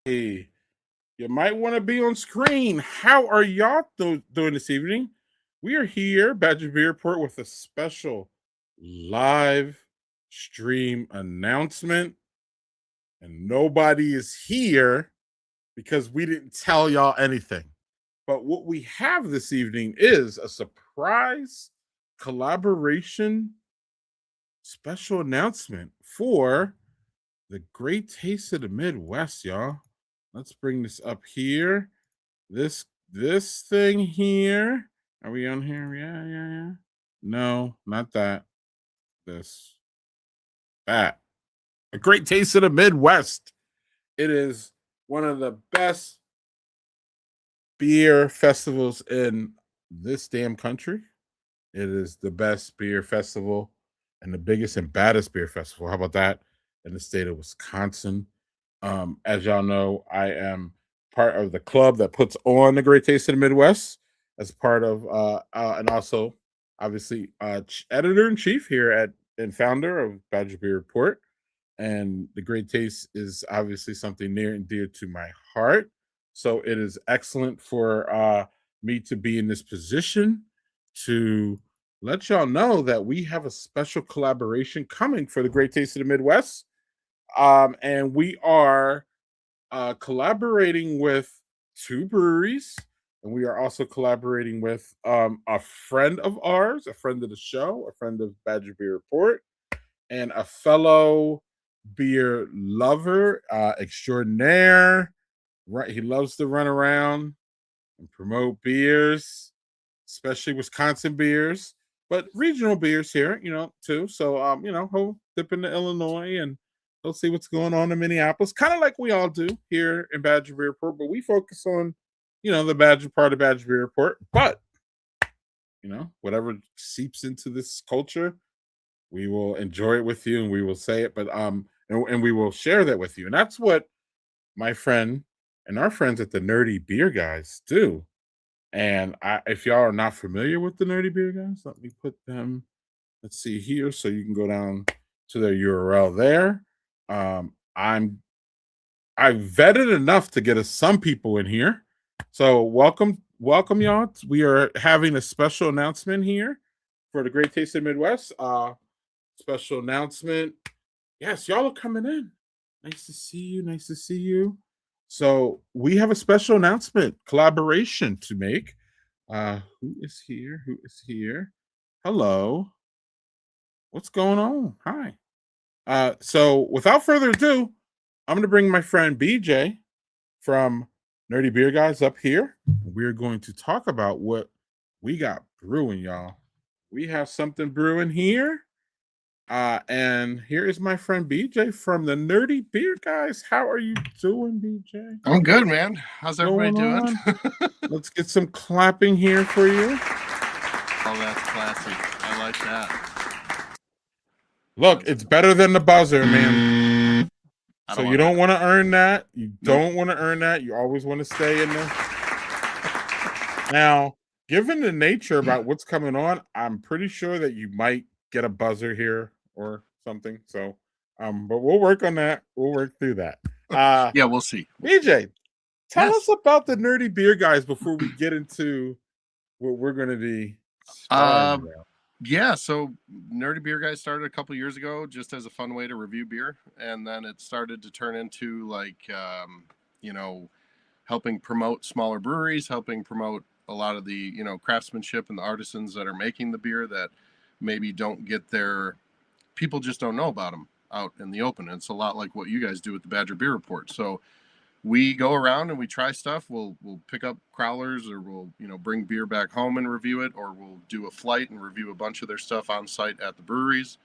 Hey, you might want to be on screen. How are y'all doing this evening? We are here, Badger Beer Report, with a special live stream announcement, and nobody is here because we didn't tell y'all anything. But what we have this evening is a surprise collaboration special announcement for the Great Taste of the Midwest, y'all. Let's bring this up here. This thing here. Are we on here? Yeah. No, not that. This. That. A Great Taste of the Midwest. It is one of the best beer festivals in this damn country. It is the best beer festival and the biggest and baddest beer festival. How about that? In the state of Wisconsin. As y'all know, I am part of the club that puts on the Great Taste of the Midwest as part of, and also obviously editor in chief here at and founder of Badger Beer Report. And the Great Taste is obviously something near and dear to my heart. So it is excellent for me to be in this position to let y'all know that we have a special collaboration coming for the Great Taste of the Midwest. And we are collaborating with two breweries, and we are also collaborating with a friend of ours, a friend of the show, a friend of Badger Beer Report, and a fellow beer lover extraordinaire. Right, he loves to run around and promote beers, especially Wisconsin beers, but regional beers here, too. So, he'll dip into Illinois and he'll see what's going on in Minneapolis, kind of like we all do here in Badger Beer Report. But we focus on, the Badger part of Badger Beer Report. But whatever seeps into this culture, we will enjoy it with you, and we will say it. But and we will share that with you, and that's what my friend and our friends at the Nerdy Beer Guys do. And if y'all are not familiar with the Nerdy Beer Guys, let me put them. Let's see here, so you can go down to their URL there. I vetted enough to get us some people in here. So welcome y'all. We are having a special announcement here for the Great Taste of the Midwest. Special announcement. Yes, y'all are coming in. Nice to see you. Nice to see you. So we have a special announcement collaboration to make. Who is here? Who is here? Hello. What's going on? Hi. So without further ado, I'm gonna bring my friend BJ from Nerdy Beer Guys up here. We're going to talk about what we got brewing, y'all. We have something brewing here. And here is my friend BJ from the Nerdy Beer Guys. How are you doing, BJ? I'm good, man. How's everybody doing? Let's get some clapping here for you. Oh, that's classy. I like that. Look, it's better than the buzzer, man. So you don't want to earn that. You don't want to earn that. You always want to stay in there. Now, given the nature about what's coming on, I'm pretty sure that you might get a buzzer here or something. So, but we'll work on that. We'll work through that. Yeah, we'll see. BJ, tell us about the Nerdy Beer Guys before we get into what we're going to be sparring about. Yeah, so Nerdy Beer Guys started a couple years ago just as a fun way to review beer, and then it started to turn into helping promote smaller breweries, helping promote a lot of the craftsmanship and the artisans that are making the beer that maybe don't get their people just don't know about them out in the open. And it's a lot like what you guys do with the Badger Beer Report. So we go around and we try stuff. We'll pick up crowlers, or we'll bring beer back home and review it, or we'll do a flight and review a bunch of their stuff on site at the breweries.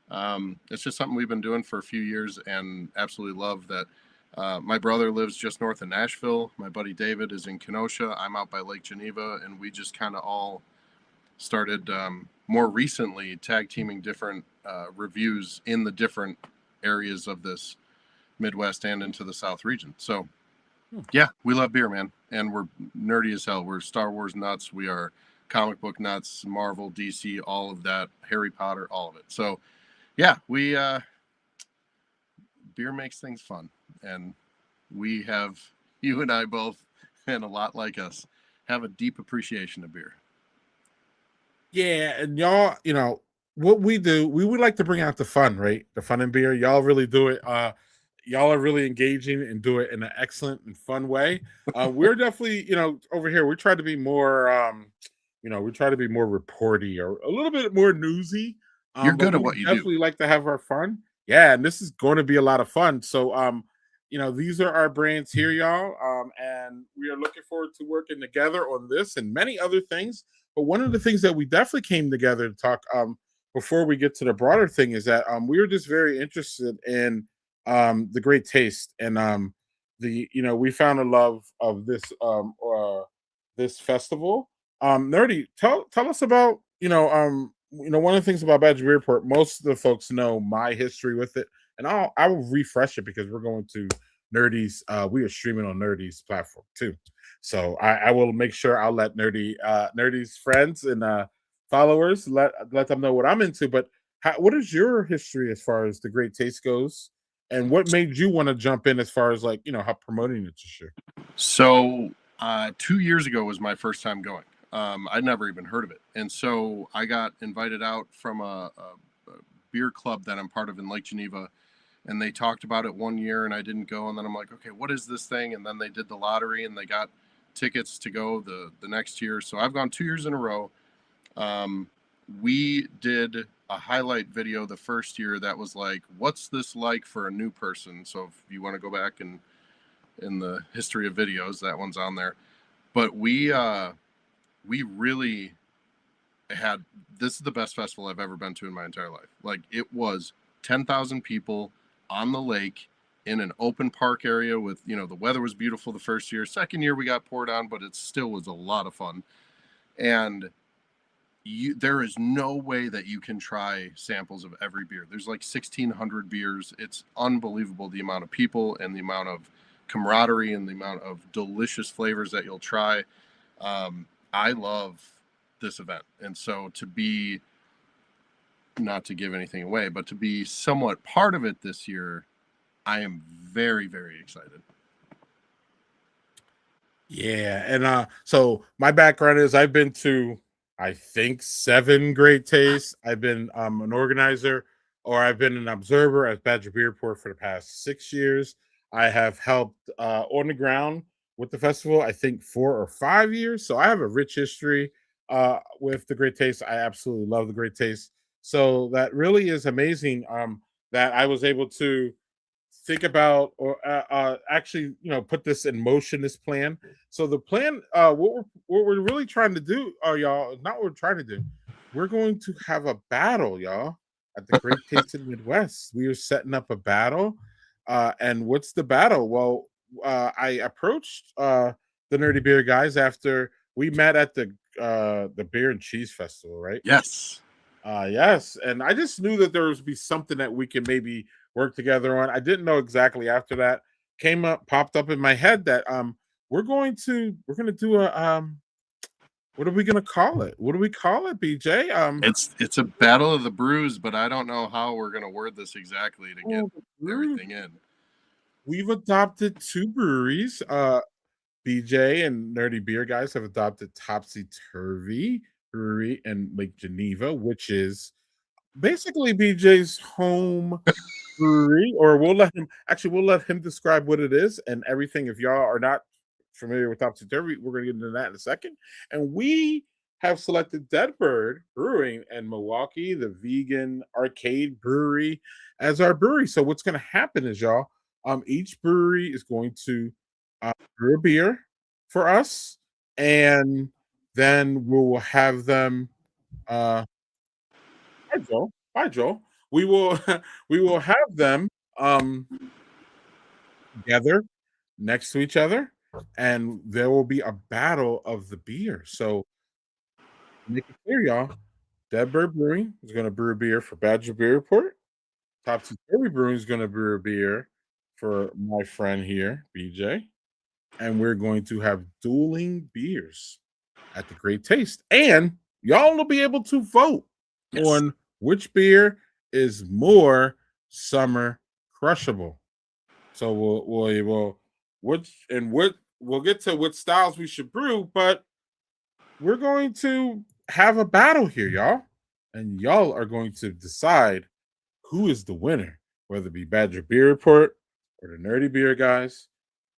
It's just something we've been doing for a few years, and absolutely love that. My brother lives just north of Nashville. My buddy David is in Kenosha. I'm out by Lake Geneva, and we just kind of all started more recently tag teaming different reviews in the different areas of this Midwest and into the South region. So yeah, we love beer, man, and we're nerdy as hell. We're Star Wars nuts. We are comic book nuts, Marvel, DC, all of that, Harry Potter, all of it. So yeah, we beer makes things fun, and we have, you and I both, and a lot like us, have a deep appreciation of beer. Yeah, and y'all, what we do, we would like to bring out the fun, right? The fun in beer. Y'all really do it. Y'all are really engaging and do it in an excellent and fun way. We're definitely, over here, we try to be more we try to be more reporty or a little bit more newsy. You're But good at we what you do. definitely like to have our fun. Yeah, and this is going to be a lot of fun. So these are our brands here, y'all. And we are looking forward to working together on this and many other things. But one of the things that we definitely came together to talk before we get to the broader thing is that we were just very interested in the great taste and we found a love of this festival. Nerdy, tell us about one of the things about Badger Beerport. Most of the folks know my history with it, and I will refresh it because we're going to Nerdy's. We are streaming on Nerdy's platform too. So I will make sure I'll let Nerdy's friends and followers let them know what I'm into. But what is your history as far as the Great Taste goes, and what made you want to jump in as far as how promoting it this year? So 2 years ago was my first time going. I'd never even heard of it, and so I got invited out from a beer club that I'm part of in Lake Geneva, and they talked about it one year, and I didn't go, and then I'm like, okay, what is this thing? And then they did the lottery, and they got tickets to go the next year. So I've gone 2 years in a row. Um, we did a highlight video the first year that was like, what's this like for a new person? So if you want to go back and in the history of videos, that one's on there. But we really had, this is the best festival I've ever been to in my entire life. Like, it was 10,000 people on the lake in an open park area with, the weather was beautiful the first year. Second year we got poured on, but it still was a lot of fun. And there is no way that you can try samples of every beer. There's like 1,600 beers. It's unbelievable the amount of people and the amount of camaraderie and the amount of delicious flavors that you'll try. I love this event, and so to be, not to give anything away, but to be somewhat part of it this year, I am very, very excited. Yeah, and so my background is I've been to I think 7 Great Tastes. I've been an organizer or I've been an observer at Badger Beerport for the past 6 years. I have helped on the ground with the festival, I think 4 or 5 years. So I have a rich history with the Great Taste. I absolutely love the Great Taste. So that really is amazing that I was able to think about or actually put this in motion, this plan. So the plan, what we're really trying to do, y'all, not what we're trying to do, we're going to have a battle, y'all, at the Great Tasted Midwest. We are setting up a battle. And what's the battle? Well, I approached the Nerdy Beer guys after we met at the Beer and Cheese Festival, right? Yes. Yes, and I just knew that there would be something that we could maybe work together on. I didn't know exactly after that popped up in my head that we're going to do a what are we going to call it? What do we call it, BJ? It's a battle of the brews, but I don't know how we're going to word this exactly to get everything in. We've adopted 2 breweries. BJ and Nerdy Beer guys have adopted Topsy Turvy Brewery in Lake Geneva, which is basically BJ's home brewery, or we'll let him describe what it is and everything. If y'all are not familiar with Topsy Turvy, we're gonna get into that in a second. And we have selected Deadbird Brewing in Milwaukee, the vegan arcade brewery, as our brewery. So what's gonna happen is, y'all, each brewery is going to brew a beer for us, and then we will have them hi Joel. Hi Joel. We will we will have them together next to each other, and there will be a battle of the beer. So make it clear, y'all. Deadbird Brewing is going to brew a beer for Badger Beer Report. Topsy Turvy Brewing is going to brew a beer for my friend here, BJ. And we're going to have dueling beers at the Great Taste. And y'all will be able to vote on which beer is more summer crushable. So we'll what we'll get to what styles we should brew, but we're going to have a battle here, y'all. And y'all are going to decide who is the winner, whether it be Badger Beer Report or the Nerdy Beer guys.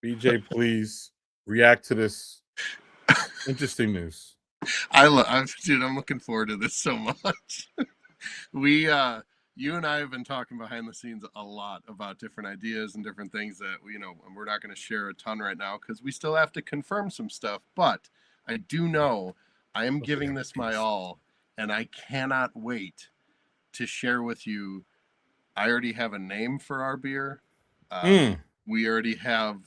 BJ, please react to this interesting news. Dude, I'm looking forward to this so much. we You and I have been talking behind the scenes a lot about different ideas and different things that we're not going to share a ton right now because we still have to confirm some stuff. But I do know I am giving this my all, and I cannot wait to share with you. I already have a name for our beer. Mm. We already have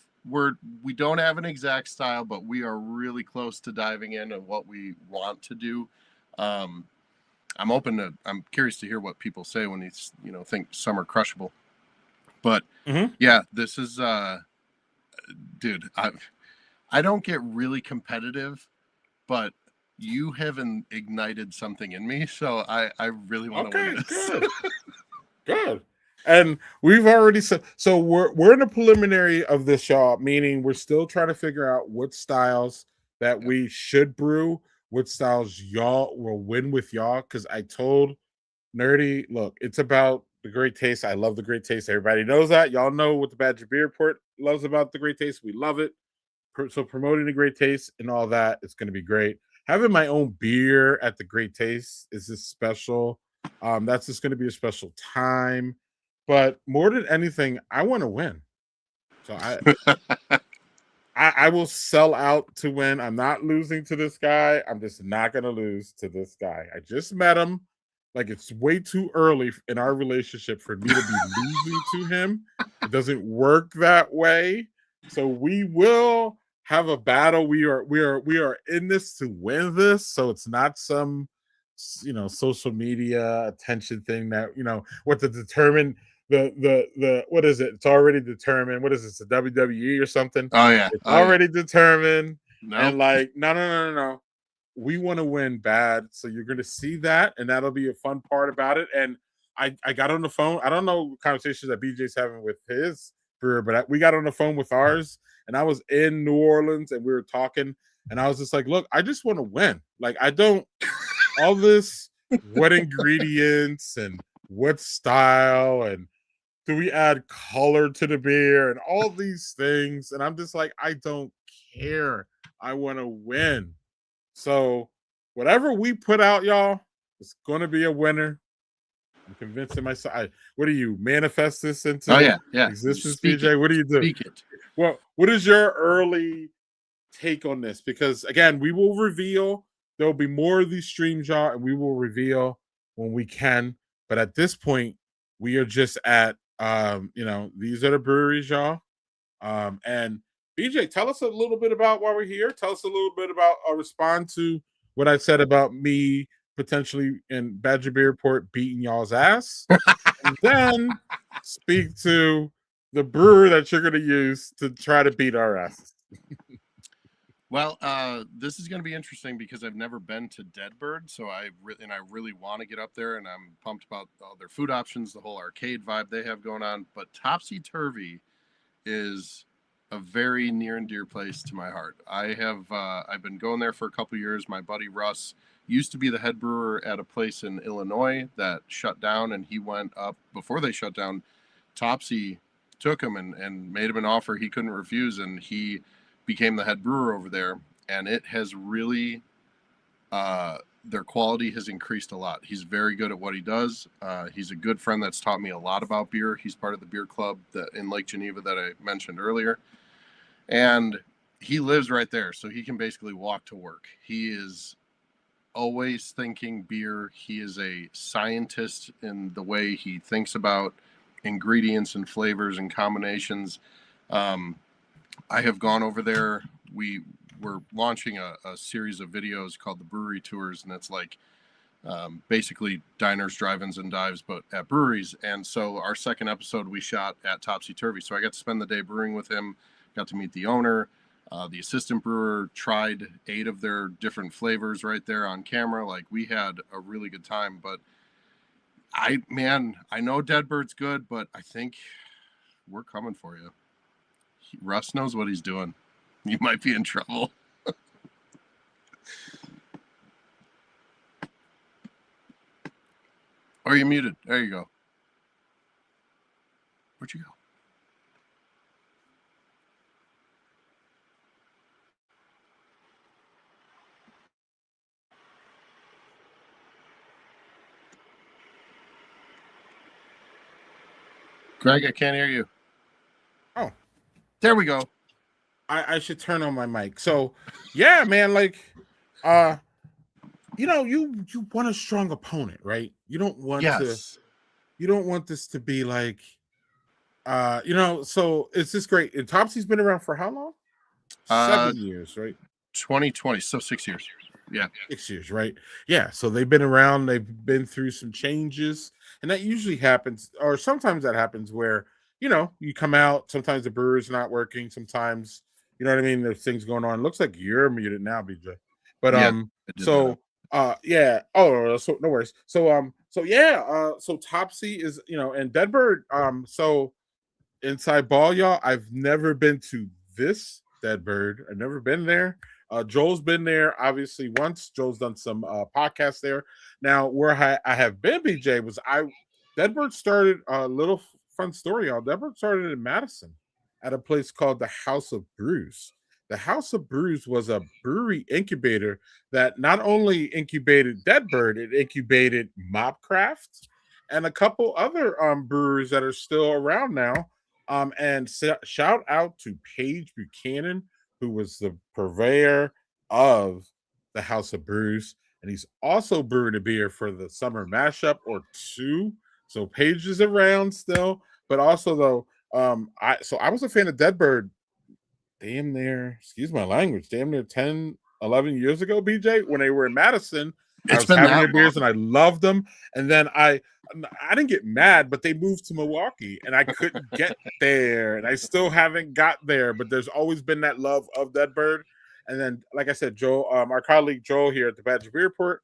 we don't have an exact style, but we are really close to diving in on what we want to do. Um, I'm curious to hear what people say when they think Summer Crushable. But yeah, this is dude, I don't get really competitive, but you have ignited something in me, so I really want to win this. Good. Good. And we've already said so we're in a preliminary of this, y'all, meaning we're still trying to figure out what styles that we should brew, what styles y'all will win with y'all. Cause I told Nerdy, look, it's about the great taste. I love the great taste. Everybody knows that. Y'all know what the Badger Beer Report loves about the great taste. We love it. So promoting the great taste and all that, it's going to be great. Having my own beer at the Great Taste is this special. That's just going to be a special time. But more than anything, I want to win. So I will sell out to win. I'm not losing to this guy. I'm just not going to lose to this guy. I just met him. Like it's way too early in our relationship for me to be losing to him. It doesn't work that way. So we will have a battle. We are in this to win this. So it's not some social media attention thing that what to determine the what is it? It's already determined. What is this? The WWE or something? Oh yeah, It's already determined. Nope. And like, no. We want to win bad. So you're going to see that, and that'll be a fun part about it. And I got on the phone. I don't know conversations that BJ's having with his brewer, but we got on the phone with ours, and I was in New Orleans, and we were talking, and I was just like, look, I just want to win. Like I don't all this what ingredients and what style and do we add color to the beer and all these things, and I'm just like, I don't care. I want to win. So whatever we put out, y'all, it's going to be a winner. I'm convincing myself. What do you manifest this into existence, BJ? What do you do? Speak it. Well, what is your early take on this? Because again, we will reveal. There will be more of these streams, y'all, and we will reveal when we can. But at this point, we are just at these are the breweries, y'all. And BJ, tell us a little bit about why we're here. Tell us a little bit about respond to what I said about me potentially in Badger Beer Report beating y'all's ass. And then speak to the brewer that you're going to use to try to beat our asses. Well, this is going to be interesting because I've never been to Deadbird, so I really want to get up there, and I'm pumped about all their food options, the whole arcade vibe they have going on. But Topsy Turvy is a very near and dear place to my heart. I've been going there for a couple years. My buddy Russ used to be the head brewer at a place in Illinois that shut down, and he went up before they shut down. Topsy took him and made him an offer he couldn't refuse, and he became the head brewer over there. And it has really their quality has increased a lot. He's very good at what he does. He's a good friend that's taught me a lot about beer. He's part of the beer club in Lake Geneva that I mentioned earlier. And he lives right there, so he can basically walk to work. He is always thinking beer. He is a scientist in the way he thinks about ingredients and flavors and combinations. I have gone over there. We're launching a series of videos called the Brewery Tours, and it's like basically diners, drive-ins, and dives, but at breweries. And so our second episode we shot at Topsy Turvy. So I got to spend the day brewing with him, got to meet the owner, the assistant brewer, tried 8 of their different flavors right there on camera. Like we had a really good time. But I know Deadbird's good, but I think we're coming for you. Russ knows what he's doing. You might be in trouble. Or you're muted. There you go. Where'd you go? Greg, I can't hear you. Oh, there we go. I should turn on my mic. So, yeah, man, like, you know, you want a strong opponent, right? You don't want this to be like, you know. So it's just great. And Topsy's been around for how long? 7 years, right? 2020, so 6 years. Yeah, 6 years, right? Yeah. So they've been around. They've been through some changes, and that usually happens, or sometimes that happens where you come out. Sometimes the brewer's not working. Sometimes you know what I mean. There's things going on. It looks like you're muted now, BJ. But Yeah, so yeah. Oh, so no worries. So yeah. So Topsy is and Deadbird. So inside ball, y'all. I've never been to this Deadbird. I've never been there. Joel's been there, obviously, once. Joel's done some podcasts there. Now, where I have been, BJ, was Deadbird started a little fun story, y'all. Deadbird started in Madison at a place called the House of Brews. The House of Brews was a brewery incubator that not only incubated Deadbird, it incubated Mobcraft and a couple other brewers that are still around now. And shout out to Paige Buchanan, who was the purveyor of the House of Brews, and he's also brewing a beer for the summer mashup or two. So Paige is around still, but also though, I was a fan of Deadbird damn near, excuse my language, damn near 10, 11 years ago, BJ, when they were in Madison. I was having their beers and I loved them. And then I didn't get mad, but they moved to Milwaukee and I couldn't get there. And I still haven't got there, but there's always been that love of Deadbird. And then, like I said, Joel, our colleague Joel here at the Badger Beer Report,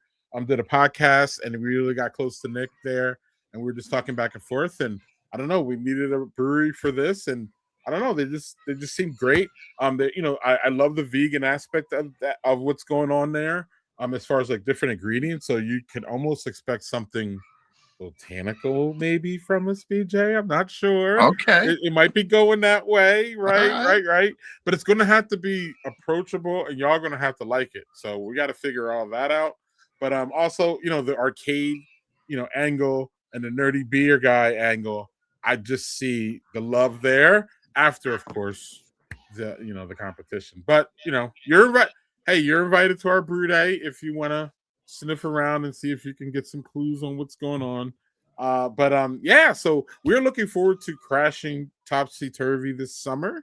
did a podcast and we really got close to Nick there. And we were just talking back and forth. And I don't know, we needed a brewery for this. And I don't know, they just seem great. I love the vegan aspect of that, of what's going on there. As far as like different ingredients, so you can almost expect something botanical maybe from this, BJ. I'm not sure. Okay, it might be going that way, right. But it's going to have to be approachable, and y'all going to have to like it. So we got to figure all that out. But also, the arcade, angle and the nerdy beer guy angle. I just see the love there. After, of course, the competition. But you're right. Hey, you're invited to our brew day if you want to sniff around and see if you can get some clues on what's going on. Yeah, so we're looking forward to crashing Topsy Turvy this summer.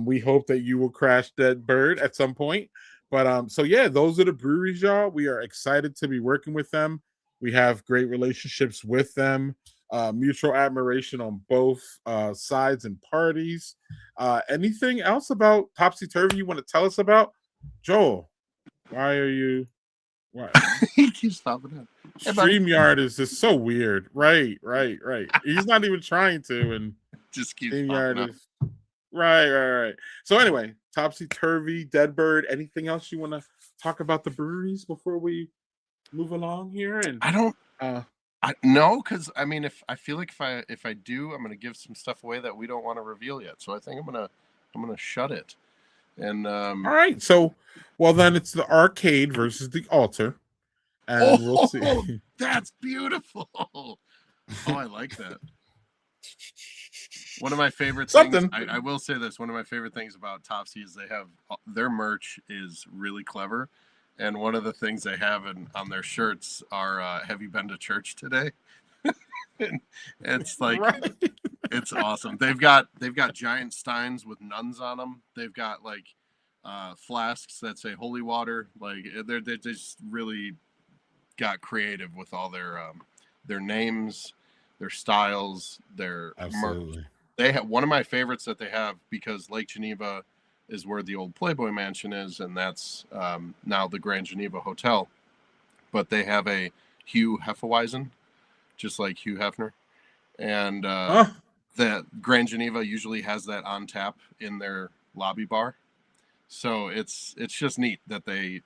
We hope that you will crash Deadbird at some point. But so yeah, those are the breweries, y'all. We are excited to be working with them. We have great relationships with them. Mutual admiration on both sides and parties. Anything else about Topsy Turvy you want to tell us about? Joel, why are you? Why? He keeps stopping up. StreamYard is just so weird. Right. He's not even trying to, and just keeps StreamYard is right. So anyway, Topsy Turvy, Deadbird. Anything else you want to talk about the breweries before we move along here? And I don't. No, because I mean, if I feel like if I do, I'm gonna give some stuff away that we don't want to reveal yet. So I think I'm gonna shut it. And all right, so well then it's the arcade versus the altar, and we'll see. That's beautiful. Oh, I like that. One of my favorite things. I will say this. One of my favorite things about Topsy is they have their merch is really clever. And one of the things they have on their shirts are "Have you been to church today?" And it's like it's awesome. They've got giant steins with nuns on them. They've got like flasks that say holy water. Like they just really got creative with all their names, their styles, their absolutely. Merch. They have one of my favorites that they have because Lake Geneva is where the old Playboy Mansion is, and that's now the Grand Geneva Hotel. But they have a Hugh Hefeweizen, just like Hugh Hefner, and that Grand Geneva usually has that on tap in their lobby bar. So it's just neat that they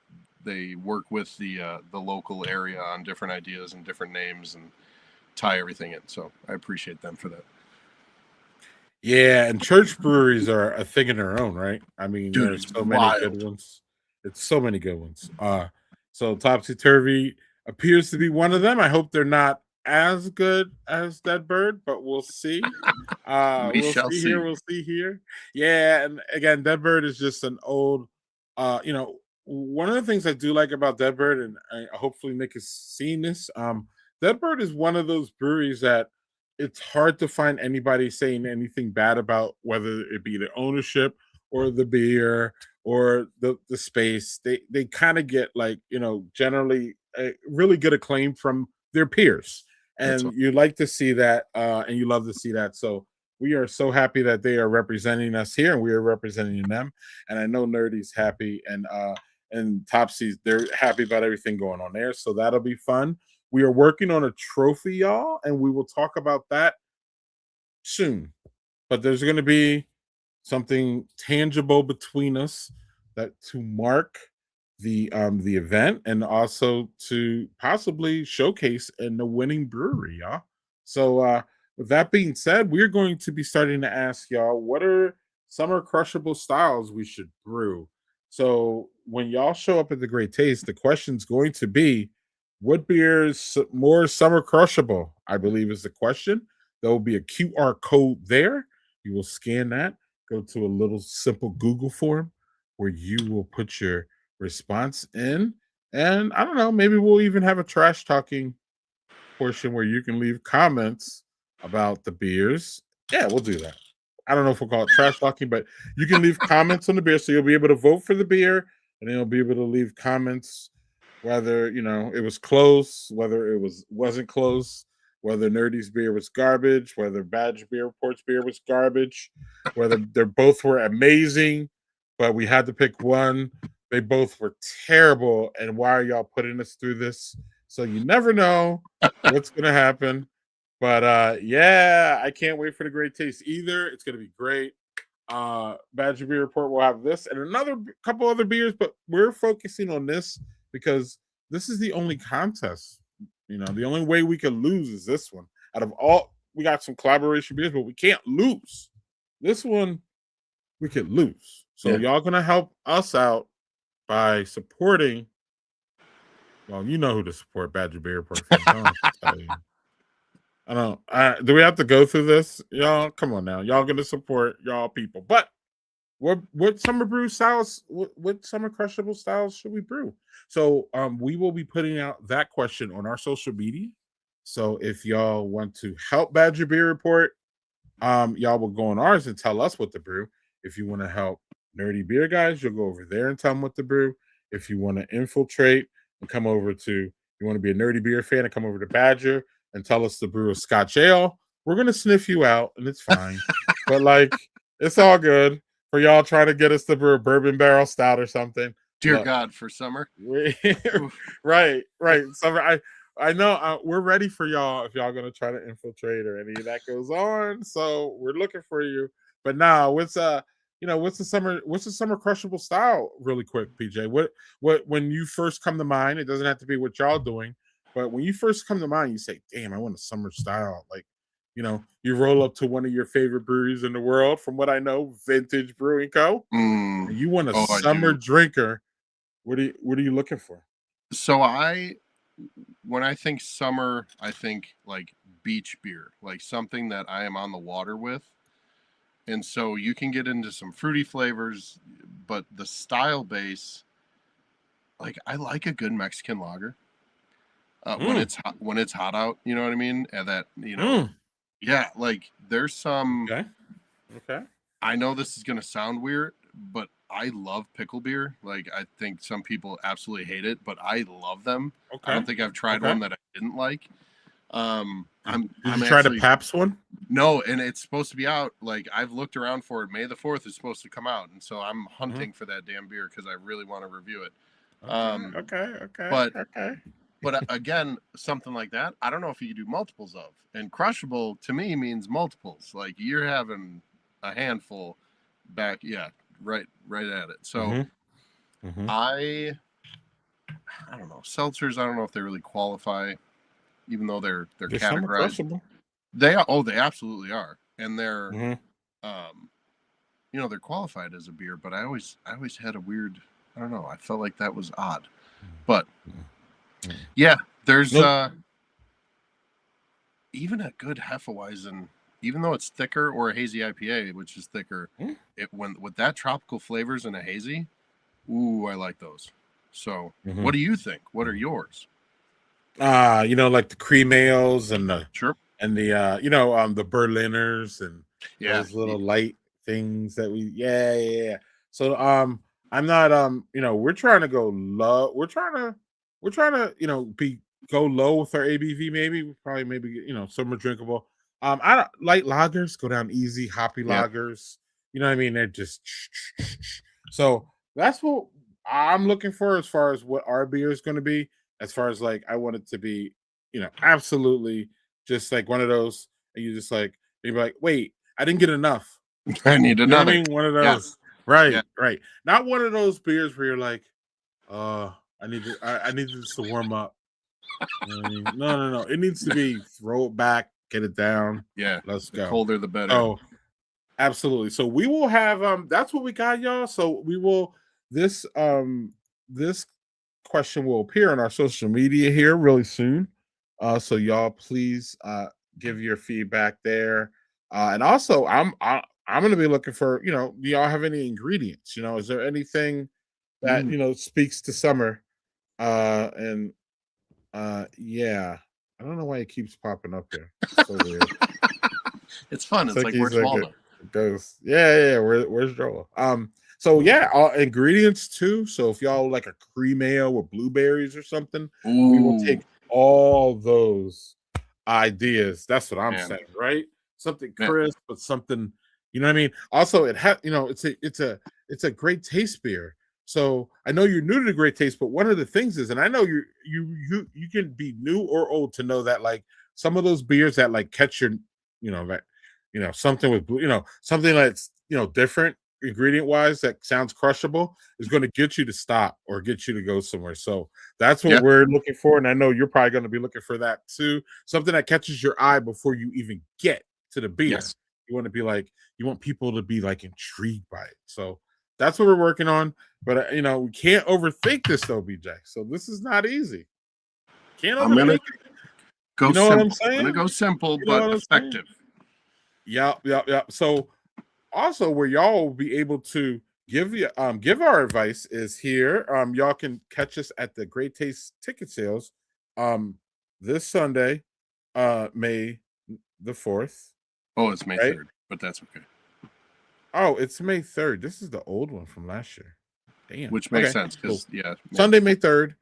work with the local area on different ideas and different names and tie everything in. So I appreciate them for that. Yeah, and church breweries are a thing in their own, right? I mean, Dude, there's it's so many good wild. ones. It's so many good ones. So Topsy Turvy appears to be one of them. I hope they're not as good as Dead Bird, but we'll see. We We'll shall see here. see. We'll see here. Yeah, and again, Dead Bird is just an old. One of the things I do like about Dead Bird, and hopefully Nick has seen this. Dead Bird is one of those breweries that it's hard to find anybody saying anything bad about, whether it be the ownership or the beer or the space. They kind of get, like, generally a really good acclaim from their peers, That's and you like to see that, and you love to see that. So we are so happy that they are representing us here, and we are representing them. And I know Nerdy's happy, and Topsy's, they're happy about everything going on there. So that'll be fun. We are working on a trophy, y'all, and we will talk about that soon. But there's going to be something tangible between us, that to mark the event, and also to possibly showcase in the winning brewery, y'all. So with that being said, we're going to be starting to ask y'all, what are summer crushable styles we should brew. So when y'all show up at the Great Taste, the question's going to be, what beer is more summer crushable, I believe, is the question. There will be a QR code there. You will scan that, go to a little simple Google form where you will put your response in. And I don't know, maybe we'll even have a trash talking portion where you can leave comments about the beers. Yeah, we'll do that. I don't know if we'll call it trash talking, but you can leave comments on the beer. So you'll be able to vote for the beer, and then you'll be able to leave comments whether it was close, whether wasn't close, whether Nerdy's beer was garbage, whether Badge Beer Report's beer was garbage, whether they both were amazing, but we had to pick one. They both were terrible, and why are y'all putting us through this? So you never know what's gonna happen. But yeah, I can't wait for the Great Taste either. It's gonna be great. Badger Beer Report will have this and another couple other beers, but we're focusing on this because this is the only contest. The only way we could lose is this one. Out of all, we got some collaboration beers, but we can't lose. This one we could lose. So Yeah. y'all gonna help us out by supporting. Well, you know who to support, Badger Beer Report fans. I don't have to tell you. I don't. Do we have to go through this, y'all? Come on now, y'all gonna support y'all people. But what summer brew styles? What summer crushable styles should we brew? So we will be putting out that question on our social media. So if y'all want to help Badger Beer Report, y'all will go on ours and tell us what to brew. If you want to help Nerdy Beer Guys, you'll go over there and tell them what to brew. If you want to infiltrate and come over to, you want to be a Nerdy Beer fan and come over to Badger and tell us to brew a Scotch Ale, we're gonna sniff you out and it's fine. But like, it's all good for y'all trying to get us to brew a bourbon barrel stout or something. Dear Look, God, for summer. right. Summer, I know we're ready for y'all if y'all gonna try to infiltrate or any of that goes on. So we're looking for you. But now, what's the summer crushable style? Really quick, PJ. What when you first come to mind? It doesn't have to be what y'all doing, but when you first come to mind, you say, "Damn, I want a summer style." Like, you roll up to one of your favorite breweries in the world. From what I know, Vintage Brewing Co. And you want a Oh, I summer do. drinker. What are you looking for? So when I think summer, I think like beach beer, like something that I am on the water with. And so you can get into some fruity flavors, but the style base, like I like a good Mexican lager. When Mm, it's hot out, you know what I mean? And that, mm. yeah, like there's some. Okay. Okay. I know this is gonna sound weird, but I love pickle beer. Like I think some people absolutely hate it, but I love them. I Okay. don't think I've tried Okay. one that I didn't like. Did I'm you try the actually Paps one? no, and it's supposed to be out. Like I've looked around for it. May the 4th is supposed to come out, and so I'm Mhm. hunting for that damn beer because I really want to review it. Okay. Um, Okay. Okay. but Okay. But again, something like that, I don't know if you can do multiples of. And crushable to me means multiples. Like you're having a handful back, yeah, right at it. So I don't know. Seltzers, I don't know if they really qualify, even though they're Some are categorized. crushable. They are. Oh, they absolutely are, and they're Mm-hmm. they're qualified as a beer. But I always had a weird. I don't know. I felt like that was odd. But yeah, there's Nope. even a good Hefeweizen, even though it's thicker, or a hazy IPA, which is thicker. It when with that tropical flavors in a hazy, ooh, I like those. So, what do you think? What are yours? Like the cream ales and the Sure. the Berliners and Yeah. those little light things that yeah. So I'm not we're trying to go low. We're trying to be go low with our ABV, maybe some are drinkable. I don't light lagers go down easy, hoppy Yeah. lagers. You know what I mean? They're just so that's what I'm looking for as far as what our beer is going to be. As far as like, I want it to be, absolutely just like one of those, and you just like, you're like, wait, I didn't get enough. I need You know what I another. mean? One of Yes. those, right? Yeah. Right. Not one of those beers where you're like, I need this to warm up. You know what I mean? No. It needs to be throw it back, get it down. Yeah. Let's The go. colder, the better. Oh, absolutely. So we will have that's what we got, y'all. So we will this question will appear on our social media here really soon. So y'all please give your feedback there. And also I'm gonna be looking for, do y'all have any ingredients? Is there anything that speaks to summer? And yeah. I don't know why it keeps popping up there. It's so weird. It's fun. It's like he's where's Waldo? It goes, yeah. Where's Joel? So yeah, ingredients too. So if y'all like a cream ale with blueberries or something, we will take all those ideas. That's what I'm saying, right? Something crisp, but something, you know what I mean? Also, it has, it's a great taste beer. So I know you're new to the great taste, but one of the things is, and I know you can be new or old to know that like some of those beers that like catch your, that something with something that's different ingredient wise that sounds crushable is going to get you to stop or get you to go somewhere. So that's what we're looking for, and I know you're probably going to be looking for that too. Something that catches your eye before you even get to the beer. Yes. You want to be like, you want people to be like intrigued by it. So that's what we're working on. But we can't overthink this though, BJ. So this is not easy. Can't overthink it. Go simple. what I'm saying? I'm gonna go simple but effective. Yeah. So also where y'all will be able to give our advice is here. Y'all can catch us at the Great Taste ticket sales this Sunday, May the 4th. Oh, it's May 3rd, but that's okay. Oh, it's May 3rd. This is the old one from last year. Damn. Which makes sense because Sunday, May 3rd.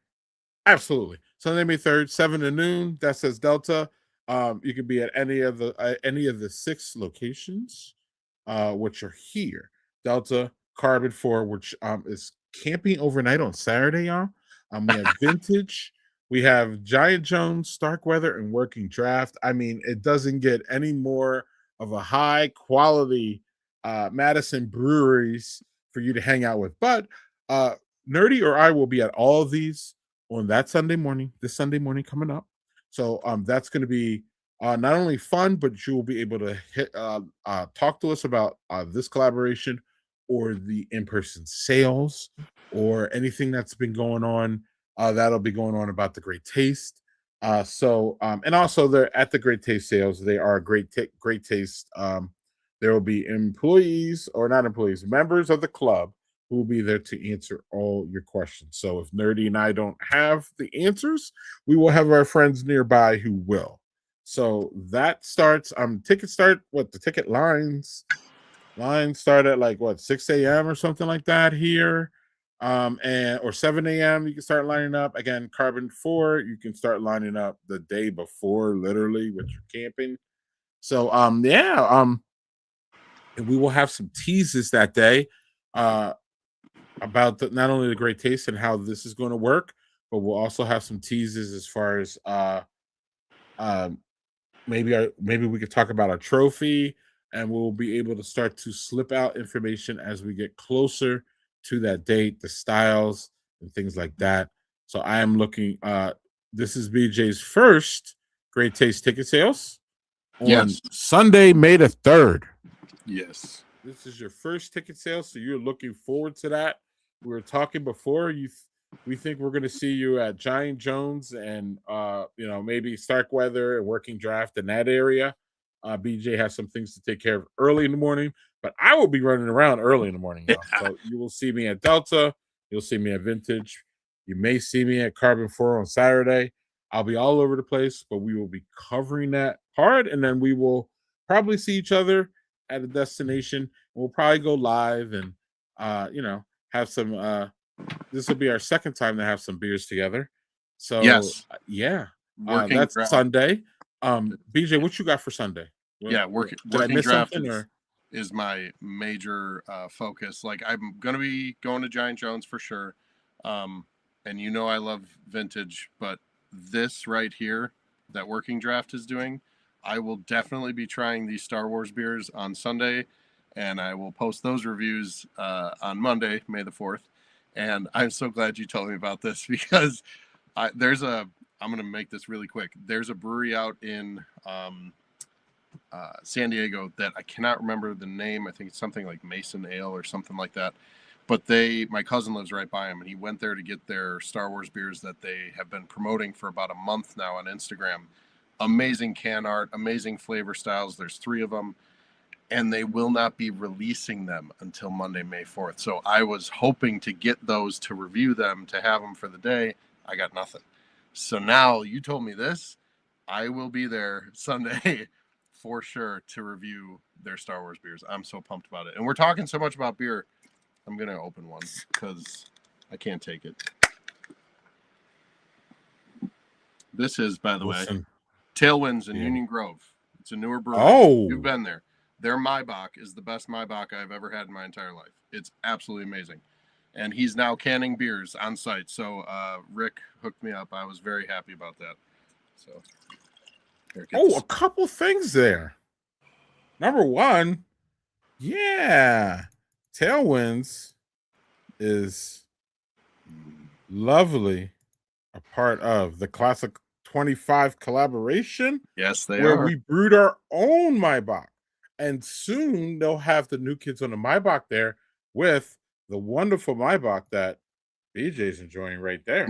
Absolutely. Sunday, May 3rd, 7 to noon. That says Delta. You can be at any of the 6 locations, which are here. Delta, Carbon 4, which is camping overnight on Saturday, y'all. We have Vintage, we have Giant Jones, Starkweather, and Working Draft. I mean, it doesn't get any more of a high quality Madison breweries for you to hang out with. But Nerdy or I will be at all of these on that Sunday morning, this Sunday morning coming up. So that's going to be not only fun, but you will be able to talk to us about this collaboration or the in-person sales or anything that's been going on. That'll be going on about the Great Taste. And also they're at the Great Taste sales. They are great taste. There will be employees or not employees, members of the club who will be there to answer all your questions. So if Nerdy and I don't have the answers, we will have our friends nearby who will. So that starts, tickets start, the ticket lines start at like 6 a.m. or something like that here. Or 7 a.m. you can start lining up. Again, Carbon 4, you can start lining up the day before, literally, with your camping. So we will have some teases that day about not only the Great Taste and how this is going to work, but we'll also have some teases as far as um, maybe we could talk about our trophy, and we'll be able to start to slip out information as we get closer to that date, the styles and things like that. So I am looking. This is BJ's first Great Taste ticket sales on Yes. Sunday, May the 3rd. Yes. This is your first ticket sale, so you're looking forward to that. We were talking before. We think we're going to see you at Giant Jones and maybe Starkweather and Working Draft in that area. BJ has some things to take care of early in the morning, but I will be running around early in the morning, y'all. So you will see me at Delta. You'll see me at Vintage. You may see me at Carbon 4 on Saturday. I'll be all over the place, but we will be covering that hard, and then we will probably see each other at a destination. We'll probably go live and have some this will be our second time to have some beers together. So Yes. Yeah. Working That's draft. Sunday. BJ, what you got for Sunday? Yeah, Did I working miss draft something or is my major focus. Like I'm gonna be going to Giant Jones for sure. And you know I love vintage, but this right here that working draft is doing, I will definitely be trying these Star Wars beers on Sunday, and I will post those reviews on Monday, May the 4th. And I'm so glad you told me about this because I'm gonna make this really quick. There's a brewery out in San Diego that I cannot remember the name. I think it's something like Mason Ale or something like that. But my cousin lives right by him, and he went there to get their Star Wars beers that they have been promoting for about a month now on Instagram. Amazing can art, amazing flavor styles. There's 3 of them, and they will not be releasing them until Monday, May 4th. So I was hoping to get those to review them, to have them for the day. I got nothing. So now you told me this. I will be there Sunday for sure to review their Star Wars beers. I'm so pumped about it. And we're talking so much about beer. I'm going to open one because I can't take it. This is, by the way, Tailwinds in Union Grove. It's a newer brewery. Oh, you've been there. Their Maibach is the best Maibach I've ever had in my entire life. It's absolutely amazing. And he's now canning beers on site. So Rick hooked me up. I was very happy about that. So, a couple things there. Number one, yeah, Tailwinds is lovely. A part of the Classic 25 collaboration. Yes, they where are. we brewed our own Maibach. And soon they'll have the new kids on the Maibach there with the wonderful Maibach that BJ's enjoying right there.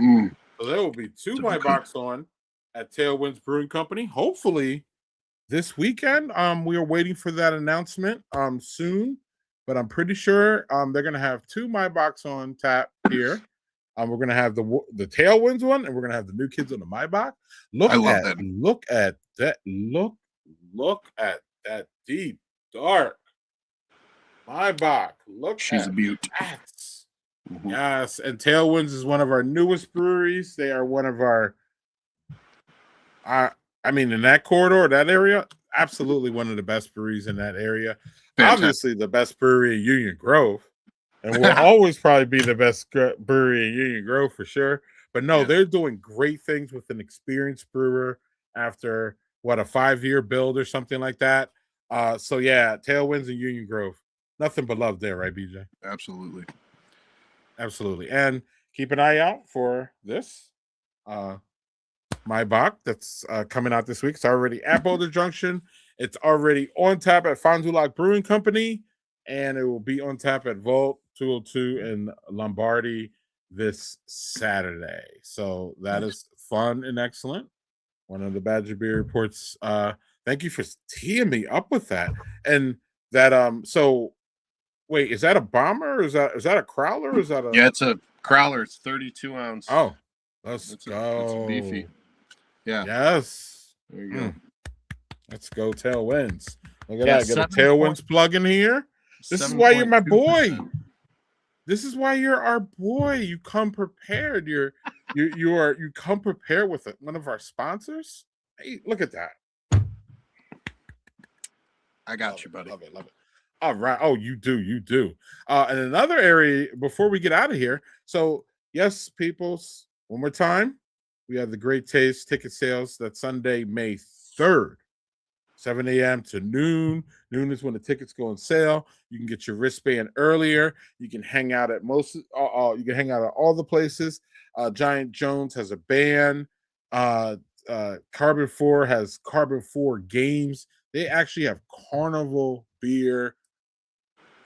So there will be 2 Maibachs on at Tailwinds Brewing Company. Hopefully this weekend. We are waiting for that announcement soon, but I'm pretty sure they're gonna have 2 Maibachs on tap here. We're gonna have the Tailwinds one, and we're gonna have the new kids on the Maibach. Look at that deep dark Maibach. She's a beaut. That. Yes, and Tailwinds is one of our newest breweries. They are one of our in that corridor, that area, absolutely one of the best breweries in that area. Fantastic. Obviously the best brewery in Union Grove. And will always probably be the best brewery in Union Grove for sure. But no, they're doing great things with an experienced brewer after a 5-year build or something like that. So yeah, Tailwinds in Union Grove. Nothing but love there, right, BJ? Absolutely. And keep an eye out for this. Maibach that's coming out this week. It's already at Boulder Junction. It's already on tap at Fond du Lac Brewing Company, and it will be on tap at Vault 202 in Lombardy this Saturday. So that is fun and excellent. One of the Badger Beer reports. Thank you for teeing me up with that. And that so wait, is that a bomber? Or is that a crowler? Or is that a it's a crowler. It's 32 ounce. Oh, let's go. It's beefy. Yeah. Yes. There you go. Let's go Tailwinds. Look at that. Get a Tailwinds plug in here. This is why you're my boy. This is why you're our boy. You come prepared. You come prepared with one of our sponsors. Hey, look at that. I got you, buddy. Love it. All right. Oh, you do. And another area before we get out of here. So yes, peoples, One more time. We have the Great Taste ticket sales. That's Sunday, May 3rd. 7 a.m. to noon. Noon is when the tickets go on sale. You can get your wristband earlier. You can hang out at you can hang out at all the places. Giant Jones has a band. Uh, Carbon 4 has Carbon 4 games. They actually have Carnival beer,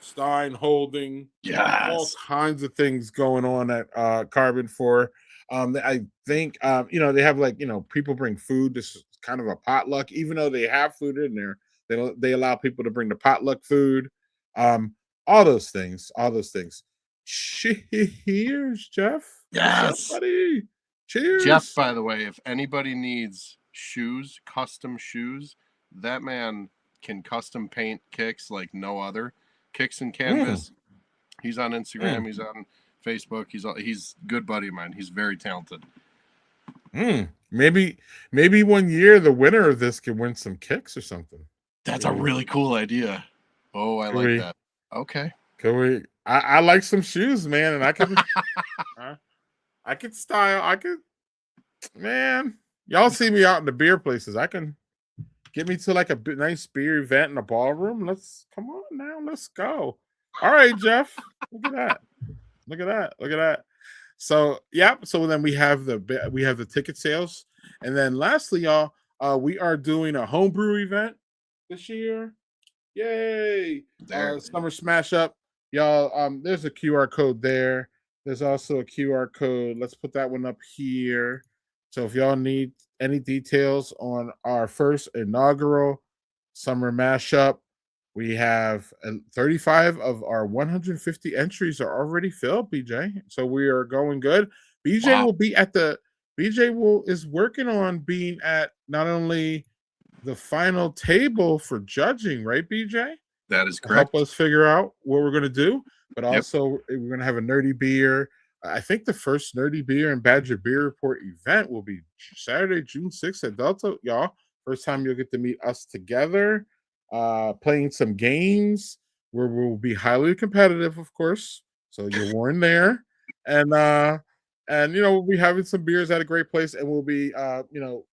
Stein Holding, all Yes. kinds of things going on at Carbon 4. I think they have people bring food. This is kind of a potluck, even though they have food in there. They allow people to bring the potluck food. Um, all those things, all those things. Cheers, Jeff. What's up, Yes. buddy? Jeff, Cheers. by the way, if anybody needs shoes, custom shoes, that man can custom paint kicks like no other. Kicks and Canvas. He's on Instagram. He's on Facebook. He's a good buddy of mine. He's very talented. Maybe one year the winner of this can win some kicks or something. That's a really cool idea. Oh, I like that. Okay. Can we? I like some shoes, man, and I can I could style. Man. Y'all see me out in the beer places. I can get me to like a nice beer event in a ballroom. Come on now. Let's go. All right, Jeff. Look at that. Look at that. Look at that. So yeah. So then we have the ticket sales, and then lastly, y'all, we are doing a homebrew event this year. Yay! Summer Smash Up, y'all. There's a QR code there. There's also a QR code. Let's put that one up here. So if y'all need any details on our first inaugural summer mashup, we have 35 of our 150 entries are already filled, BJ. So we are going good. BJ will be at is working on being at not only the final table for judging, right, BJ? That is correct. Help us figure out what we're going to do, but also we're going to have a nerdy beer. I think the first nerdy beer and Badger Beer Report event will be Saturday, June 6th at Delta, y'all. First time you'll get to meet us together, playing some games where we'll be highly competitive, of course. So you're warned there. And we'll be having some beers at a great place, and we'll be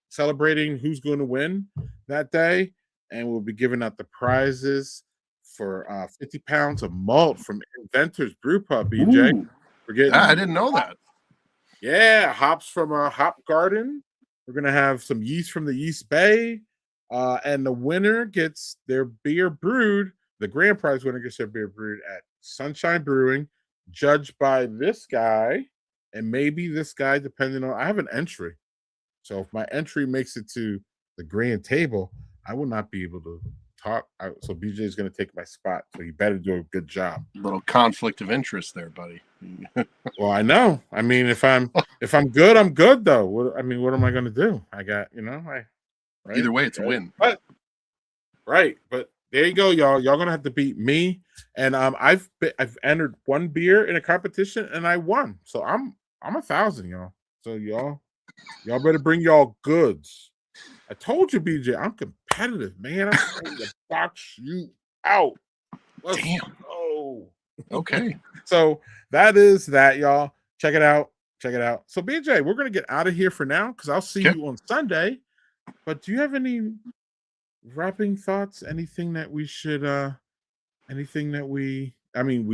celebrating who's going to win that day, and we'll be giving out the prizes for 50 pounds of malt from Inventors Brew Pub, BJ. Ooh. We're getting I didn't know that. Yeah, hops from a hop garden. We're gonna have some yeast from the Yeast Bay. And the winner gets their beer brewed. The grand prize winner gets their beer brewed at Sunshine Brewing, judged by this guy, and maybe this guy, depending on I have an entry. So if my entry makes it to the grand table, I will not be able to talk. So BJ is going to take my spot. So you better do a good job. A little conflict of interest there, buddy. Well, I know. I mean, if I'm good, I'm good though. What am I going to do? I got right? Either way, it's a win. But there you go, y'all. Y'all gonna have to beat me. And I've entered one beer in a competition and I won. So I'm 1,000, y'all. So y'all better bring y'all goods. I told you, BJ, I'm competitive, man. I'm ready to box you out. Let's go. Okay. So that is that, y'all. Check it out. So BJ, we're gonna get out of here for now because I'll see you on Sunday. But do you have any wrapping thoughts? Anything that we should we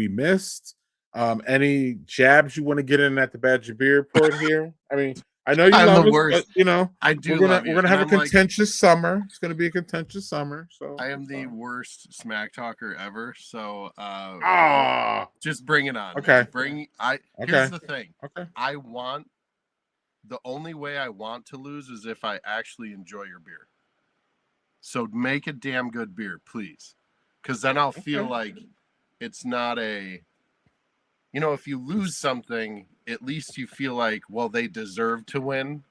missed? Any jabs you want to get in at the Badger Beer Report here? I mean, I know you love us, but I do. We're gonna have a contentious summer. It's gonna be a contentious summer. So I am the worst smack talker ever. So just bring it on. Okay. Here's the thing. Okay. The only way I want to lose is if I actually enjoy your beer. So make a damn good beer, please. Because then I'll feel like it's not if you lose something, at least you feel like, well, they deserve to win.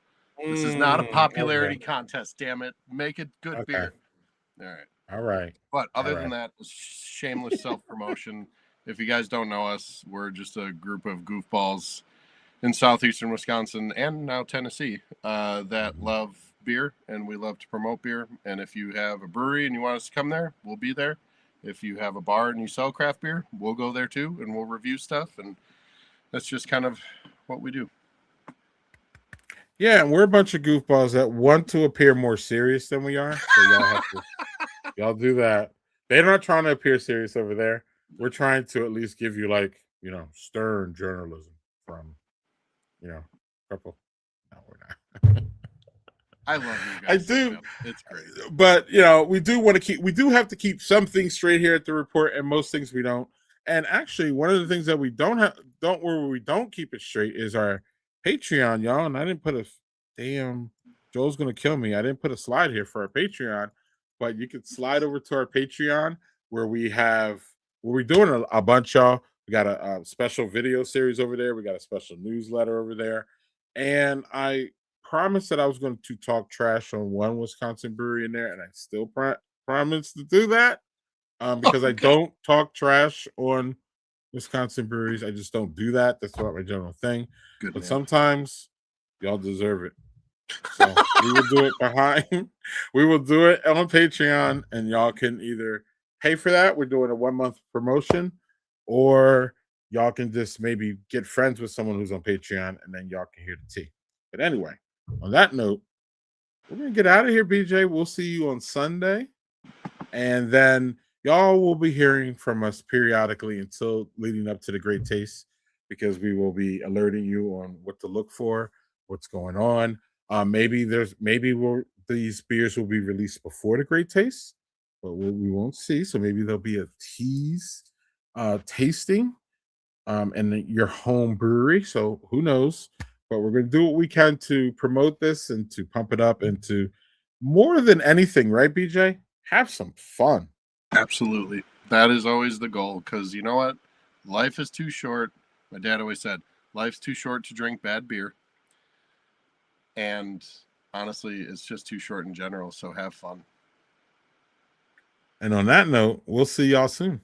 This is not a popularity contest, damn it. Make a good beer. All right. But other than that, shameless self-promotion. If you guys don't know us, we're just a group of goofballs in southeastern Wisconsin and now Tennessee that love beer, and we love to promote beer. And if you have a brewery and you want us to come there, we'll be there. If you have a bar and you sell craft beer, we'll go there too, and we'll review stuff. And that's just kind of what we do. Yeah, and we're a bunch of goofballs that want to appear more serious than we are. So y'all have to y'all do that. They're not trying to appear serious over there. We're trying to at least give you like, stern journalism from, a couple. No, we're not. I love you I guys so do, much. It's great. but we do have to keep some things straight here at the report, and most things we don't. And actually, one of the things that we don't keep it straight is our Patreon, y'all. And I didn't put a damn. Joel's gonna kill me. I didn't put a slide here for our Patreon, but you can slide over to our Patreon where we're doing a bunch, y'all. We got a special video series over there. We got a special newsletter over there, and I promised that I was going to talk trash on one Wisconsin brewery in there, and I still promise to do that because I Okay. don't talk trash on Wisconsin breweries. I just don't do that. That's not my general thing. Good But man. sometimes y'all deserve it. So we will do it we will do it on Patreon, and y'all can either pay for that. We're doing a 1 month promotion, or y'all can just maybe get friends with someone who's on Patreon, and then y'all can hear the tea. But anyway, on that note, we're gonna get out of here, BJ. We'll see you on Sunday, and then y'all will be hearing from us periodically until leading up to the Great Taste, because we will be alerting you on what to look for, what's going on. These beers will be released before the Great Taste, but we won't see. So maybe there'll be a tease tasting in your home brewery. So who knows? But we're going to do what we can to promote this and to pump it up and to, more than anything, right, BJ? Have some fun. Absolutely. That is always the goal, because you know what? Life is too short. My dad always said, life's too short to drink bad beer. And honestly, it's just too short in general. So have fun. And on that note, we'll see y'all soon.